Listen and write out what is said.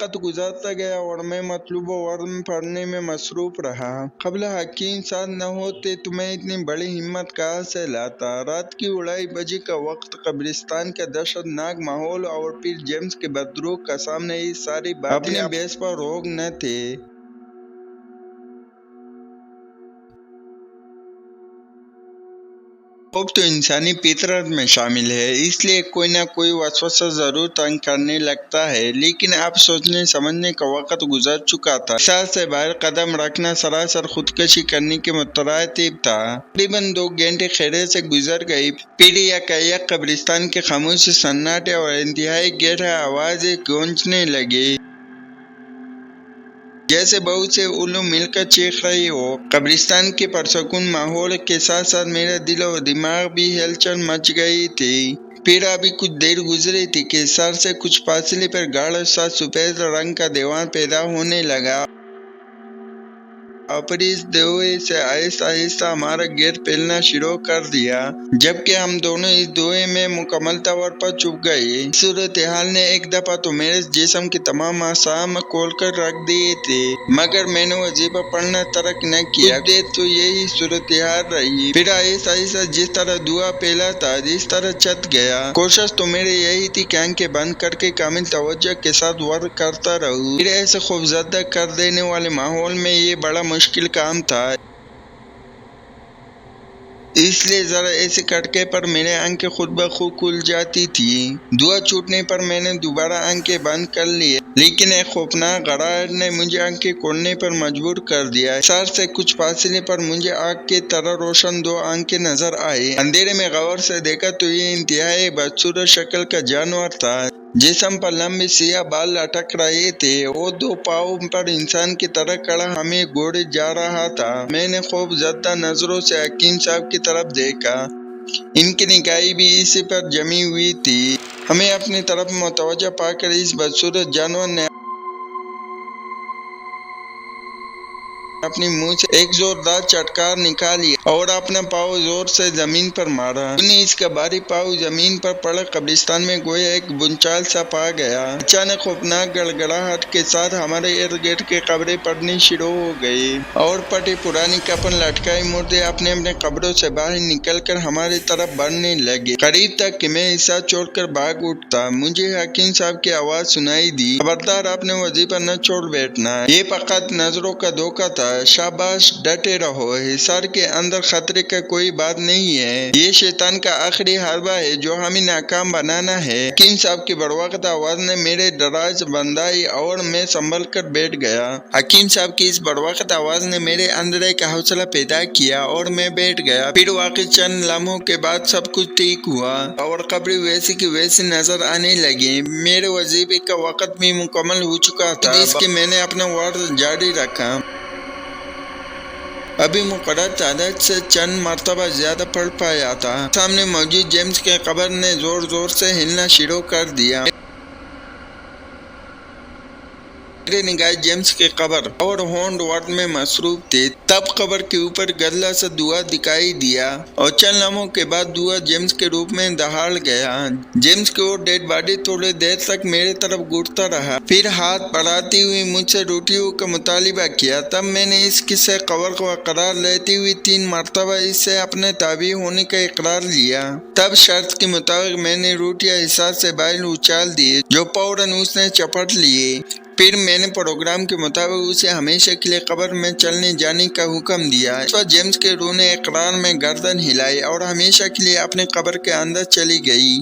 वक्त गुजरता गया और मैं मतलूब वर्म पढ़ने में मसरूफ रहा। कबल हकीम साथ न होते तो मैं इतनी बड़ी हिम्मत कहाँ से लाता। रात की 2:30 का वक्त, कब्रिस्तान का दहशतनाक माहौल और फिर जेम्स के बदरूह का सामने ये सारी बातें अपने बेस पर रोक न थे। खूब तो इंसानी फितरत में शामिल है, इसलिए कोई ना कोई वसवसा जरूर तंग करने लगता है। लेकिन अब सोचने समझने का वक्त गुजर चुका था। साल से बाहर कदम रखना सरासर खुदकशी करने के मुतरातिब था। तकरीबन 2 घंटे खैरियत से गुजर गई। फिर यकायक कब्रिस्तान के खामोश सन्नाटे और इंतहाई गहरा आवाज़ें गूंजने लगे, जैसे बहुत से उल्लू मिलकर चीख रही हो। कब्रिस्तान के परसकून माहौल के साथ साथ मेरा दिल और दिमाग भी हलचल मच गई थी। फिर अभी कुछ देर गुजरी थी कि सर से कुछ फासले पर गाढ़ा सा सफेद रंग का दीवार पैदा होने लगा और फिर इस धुएं से आहिस्ता आहिस्ता हमारा गेट फैलना शुरू कर दिया, जबकि हम दोनों इस धुएं में मुकम्मल तौर पर छुप गए। सूरत हाल ने एक दफा तो मेरे जिस्म के तमाम आसाम खोल कर रख दिए थे, मगर मैंने वजीफा पढ़ना तर्क न किया। कुछ देर तो यही सूरत हाल रही। फिर आहिस्ता आहिस्ता जिस तरह धुआं फैला था, जिस तरह छत गया, कोशिश तो मेरी यही थी कि आंखें बंद करके कामिल तवज्जो के साथ वर्क करता रहूं। फिर ऐसे खौफजदा कर देने वाले माहौल में ये बड़ा मुश्किल काम था, इसलिए जरा ऐसे कटके पर मेरे आंखें खुद ब खुद खुल जाती थी। धुआं छूटने पर मैंने दोबारा आंखें बंद कर ली, लेकिन एक खौफनाक गड़ाहट ने मुझे आंखें खोलने पर मजबूर कर दिया। सर से कुछ फासले पर मुझे आग के तरह रोशन 2 आंखें नजर आई। अंधेरे में गौर से देखा तो ये इंतहाई बदसूरत शक्ल का जानवर था। जिस्म पर लंबे सियाह बाल लटक रहे थे। वो 2 पाँव पर इंसान की तरह खड़ा हमें गोड़े जा रहा था। मैंने खौफजदा नजरों से हकीम साहब की तरफ देखा। इनकी निगाहें भी इसी पर जमी हुई थी। हमें अपनी तरफ मुतवज्जो पाकर इस बदसूरत जानवर ने अपनी मुंह से एक जोरदार चटकार निकाली और अपना पाँव जोर से जमीन पर मारा। इसका भारी पाँव जमीन पर पड़ा कब्रिस्तान में गोया एक बुंचाल सा पा गया। अचानक खौफनाक गड़गड़ाहट के साथ हमारे इर्द गिर्द के कब्रें पड़नी शुरू हो गई और पटी पुरानी कफन लटकाई मुर्दे अपने अपने कब्रों से बाहर निकलकर हमारी तरफ बढ़ने लगे। करीब तक कि मैं हिस्सा छोड़कर भाग उठता। मुझे हकीम साहब की आवाज सुनाई दी, खबरदार अपने वजीफा न छोड़ बैठना। ये फकत नजरों का धोखा था। शाबाश, डटे रहो, हिसार के अंदर खतरे का कोई बात नहीं है। ये शैतान का आखिरी हरबा है जो हमें नाकाम बनाना है। हकीम साहब की बड़वक्त आवाज ने मेरे दराज बंधाई और मैं संभल कर बैठ गया। हकीम साहब की इस बड़वक्त आवाज ने मेरे अंदर एक हौसला पैदा किया और मैं बैठ गया। फिर वाकई चंद लम्हों के बाद सब कुछ ठीक हुआ और कब्र वैसी की वैसी नजर आने लगी। मेरे वजीफे का वक्त भी मुकम्मल हो चुका था, इसके मैंने अपना वर्द जारी रखा। अभी मुकर्रर तादाद से चंद मरतबा ज्यादा पढ़ पाया था। सामने मौजूद जेम्स के कब्र ने जोर जोर से हिलना शुरू कर दिया। मेरी निगाह जेम्स के कब्र और होंड वर्ड में मसरूफ थे। तब कब्र के ऊपर गदला सा धुआं दिखाई दिया और चंद लम्हों के बाद धुआं जेम्स के रूप में दहाड़ गया। जेम्स की वो डेड बॉडी थोड़ी देर तक मेरे तरफ घूरता रहा, फिर हाथ बढ़ाती हुई मुझसे रोटियों का मुतालिबा किया। तब मैंने इस किस्से कब्र को करार लेती हुई 3 मरतबा इससे अपने ताबी होने का इकरार लिया। तब शर्त के मुताबिक मैंने रोटियां हिसार से बाहर उछाल दिए, जो फौरन उसने चपट लिए। फिर मैंने प्रोग्राम के मुताबिक उसे हमेशा के लिए कब्र में चलने जाने का हुक्म दिया। इस पर जेम्स के रूह ने इकरार में गर्दन हिलाई और हमेशा के लिए अपने कब्र के अंदर चली गई।